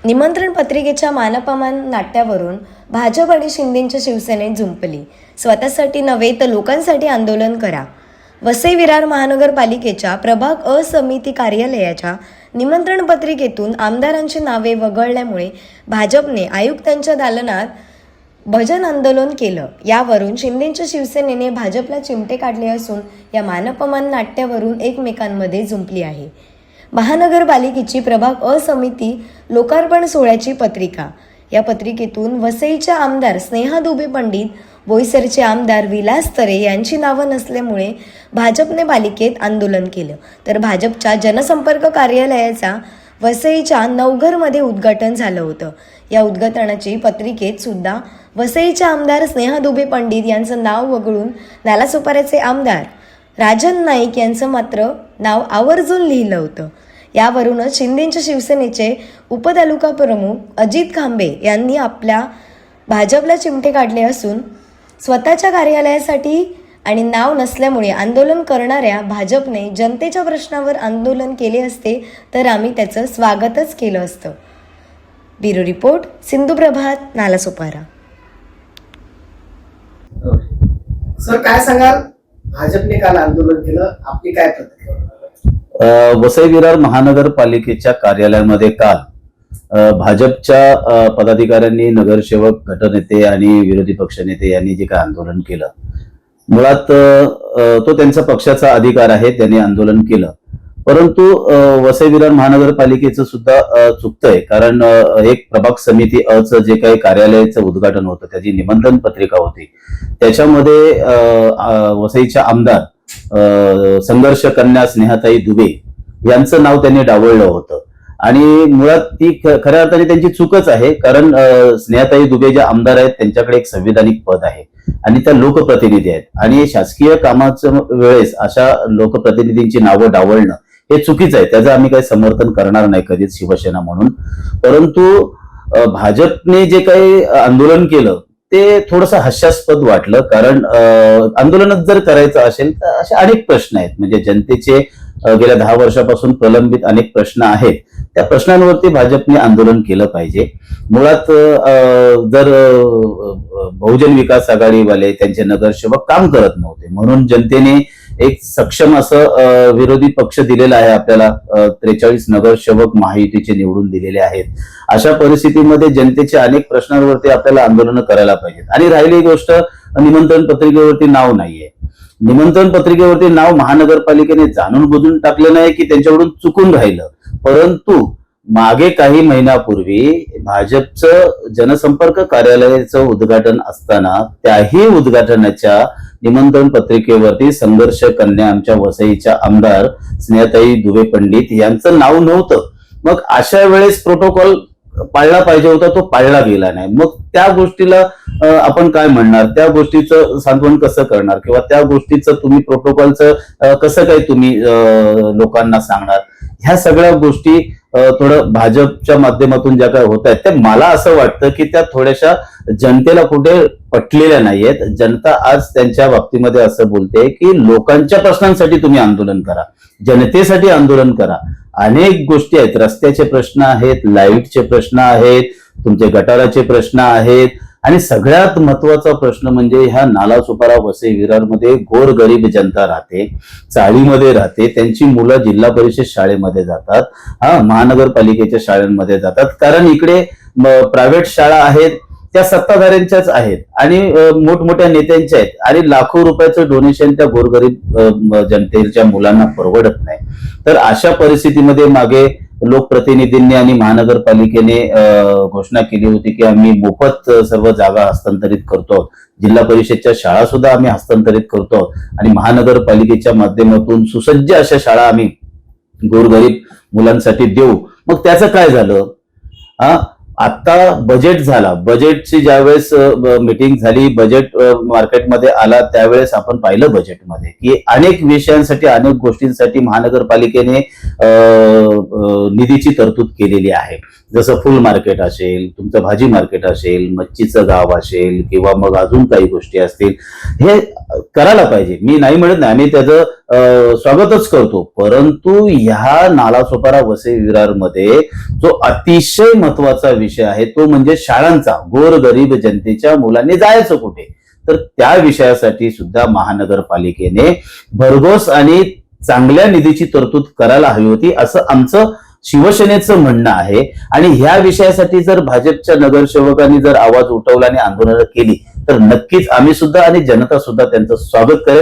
निमंत्रण पत्रिकेच्या मानापमान नाट्यावरून भाजप आणि शिंदेच्या शिवसेनेत झुंपली. स्वतःसाठी नव्हे तर लोकांसाठी आंदोलन करा. वसई विरार महानगरपालिकेच्या प्रभाग अ समिती कार्यालयाच्या निमंत्रण पत्रिकेतून आमदारांची नावे वगळल्यामुळे भाजपने आयुक्तांच्या दालनात भजन आंदोलन केलं. यावरून शिंदेच्या शिवसेनेने भाजपला चिमटे काढले असून या मानापमान नाट्यावरून एकमेकांमध्ये झुंपली आहे. महानगरपालिकेची प्रभाग अ समिती लोकार्पण सोहळ्याची पत्रिका. या पत्रिकेतून वसईच्या आमदार स्नेहा दुबे पंडित, बोईसरचे आमदार विलास तरे यांची नावं नसल्यामुळे भाजपने पालिकेत आंदोलन केलं. तर भाजपच्या जनसंपर्क कार्यालयाचा वसईच्या नवघरमध्ये उद्घाटन झालं होतं. या उद्घाटनाची पत्रिकेत सुद्धा वसईच्या आमदार स्नेहा दुबे पंडित यांचं नाव वगळून नालासोपाऱ्याचे आमदार राजन नाईक यांचं मात्र नाव आवर्जून लिहिलं होतं. यावरूनच शिंदेच्या शिवसेनेचे उपतालुका प्रमुख अजित खांबे यांनी आपल्या भाजपला चिमटे काढले असून स्वतःच्या कार्यालयासाठी आणि नाव नसल्यामुळे आंदोलन करणाऱ्या भाजपने जनतेच्या प्रश्नावर आंदोलन केले असते तर आम्ही त्याचं स्वागतच केलं असतं. ब्युरो रिपोर्ट, सिंधू प्रभात, नालासोपारा. सर, काय सांगाल? भाजपने काल आंदोलन केलं, आपली काय प्रतिक्रिया? वसई विरार महानगरपालिकेच्या कार्यालयामध्ये काल भाजपच्या पदाधिकाऱ्यांनी, नगरसेवक, गटनेते आणि विरोधी पक्षनेते यांनी जे काय आंदोलन केलं, मुळात तो त्यांचा पक्षाचा अधिकार आहे, त्यांनी आंदोलन केलं. परंतु वसई विरार महानगरपालिकेचं सुद्धा चुकतंय. कारण एक प्रभाग समिती अचं जे काही कार्यालयाचं उद्घाटन होतं, त्याची निमंत्रण पत्रिका होती, त्याच्यामध्ये वसईच्या आमदार संघर्ष कन्या स्नेहाताई दुबे यांचं नाव त्यांनी डावललं होतं. आणि मुळात ती खऱ्या अर्थाने त्यांची चूकच आहे. कारण स्नेहाताई दुबे ज्या आमदार आहेत त्यांच्याकडे एक संविधानिक पद आहे आणि त्या लोकप्रतिनिधी आहेत, आणि शासकीय कामाच्या वेळेस अशा लोकप्रतिनिधींची नावं डावलणं हे चुकीचं आहे. त्याचं आम्ही काही समर्थन करणार नाही कधीच शिवसेना म्हणून. परंतु भाजपने जे काही आंदोलन केलं ते थोडंसं हास्यास्पद वाटलं. कारण आंदोलनच जर करायचं असेल तर असे अनेक प्रश्न आहेत, म्हणजे जनतेचे गेल्या 10 वर्षापासून प्रलंबित अनेक प्रश्न आहेत. त्या प्रश्नांवरती भाजपने आंदोलन केलं पाहिजे. मुळात जर बहुजन विकास आघाडीवाले, त्यांचे नगरसेवक काम करत नव्हते म्हणून जनतेने एक सक्षम असं विरोधी पक्ष दिलेला आहे आपल्याला. 43 नगरसेवक महायुतीचे निवडून दिलेले आहेत. अशा परिस्थितीमध्ये जनतेच्या अनेक प्रश्नांवरती आपल्याला आंदोलन करायला पाहिजेत. आणि राहिली गोष्ट, निमंत्रण पत्रिकेवरती नाव नाहीये. निमंत्रण पत्रिकेवरती नाव महानगरपालिकेने जाणून बुजून टाकलं नाही की त्यांच्याकडून चुकून राहिलं. परंतु मागे काही महिन्यापूर्वी भाजपचं जनसंपर्क कार्यालयाचं उद्घाटन असताना त्याही उद्घाटनाच्या निमंत्रण पत्रिकेवरती संघर्ष कन्या आमच्या वसईच्या आमदार स्नेहाताई दुबे पंडित यांचं नाव नव्हतं. मग अशा वेळेस प्रोटोकॉल पाळला पाहिजे होता, तो पाळला गेला नाही. मग त्या गोष्टीला आपण काय म्हणणार? त्या गोष्टीचं सांत्वन कसं करणार? किंवा त्या गोष्टीचं तुम्ही प्रोटोकॉलचं कसं काय तुम्ही लोकांना सांगणार? ह्या सगळ्या गोष्टी थोडं भाजपच्या माध्यमातून ज्या काय होत आहेत त्या मला असं वाटतं की त्या थोड्याशा जनतेला कुठे पटलेल्या नाहीयेत. जनता आज त्यांच्या बाबतीमध्ये असं बोलते की लोकांच्या प्रश्नांसाठी तुम्ही आंदोलन करा, जनतेसाठी आंदोलन करा. अनेक गोष्टी आहेत, रस्त्याचे प्रश्न आहेत, लाईटचे प्रश्न आहेत, तुमचे गटाराचे प्रश्न आहेत, आणि सगळ्यात महत्वाचा प्रश्न म्हणजे ह्या नालासोपारा वसई विरारमध्ये गोरगरीब जनता राहते, चाळीमध्ये राहते. त्यांची मुलं जिल्हा परिषद शाळेमध्ये जातात, महानगरपालिकेच्या शाळांमध्ये जातात. कारण इकडे प्रायव्हेट शाळा आहेत त्या सत्ताधाऱ्यांच्याच आहेत आणि मोठमोठ्या नेत्यांच्या आहेत, आणि लाखो रुपयाचं डोनेशन त्या गोरगरीब जनतेच्या मुलांना परवडत नाही. तर अशा परिस्थितीमध्ये मागे लोकप्रतिनिधींनी आणि महानगरपालिकेने घोषणा केली होती की आम्ही मोफत सर्व जागा हस्तांतरित करतो, जिल्हा परिषदच्या शाळा सुद्धा आम्ही हस्तांतरित करतो, आणि महानगरपालिकेच्या माध्यमातून सुसज्ज अशा शाळा आम्ही गोरगरीब मुलांसाठी देऊ. मग त्याचं काय झालं? आता बजेट झाला, बजेटची ज्यावेळेस मीटिंग झाली, बजेट मार्केटमध्ये आला, त्यावेळेस आपण पाहिलं बजेटमध्ये की अनेक विषयांसाठी, अनेक गोष्टींसाठी महानगरपालिकेने निधीची तरतूद केलेली आहे. जसं फुल मार्केट असेल, तुमचं भाजी मार्केट असेल, मच्छीचं गाव असेल, किंवा मग अजून काही गोष्टी असतील. हे करायला पाहिजे, मी नाही म्हणत नाही, आम्ही त्याचं स्वागतच करतो. परंतु ह्या नालासोपारा वसई विरारमध्ये जो अतिशय महत्वाचा विषय आहे तो म्हणजे शाळांचा, गोरगरीब जनतेच्या मुलांनी जायचं कुठे, तर त्या विषयासाठी सुद्धा महानगरपालिकेने भरघोस आणि चांगल्या निधीची तरतूद करायला हवी होती, असं आमचं शिवसेनेचं म्हणणं आहे. आणि ह्या विषयासाठी जर भाजपच्या नगरसेवकांनी जर आवाज उठवला आणि आंदोलनं केली तर नक्कीच आम्ही सुद्धा आणि जनता सुद्धा त्यांचं स्वागत करेल.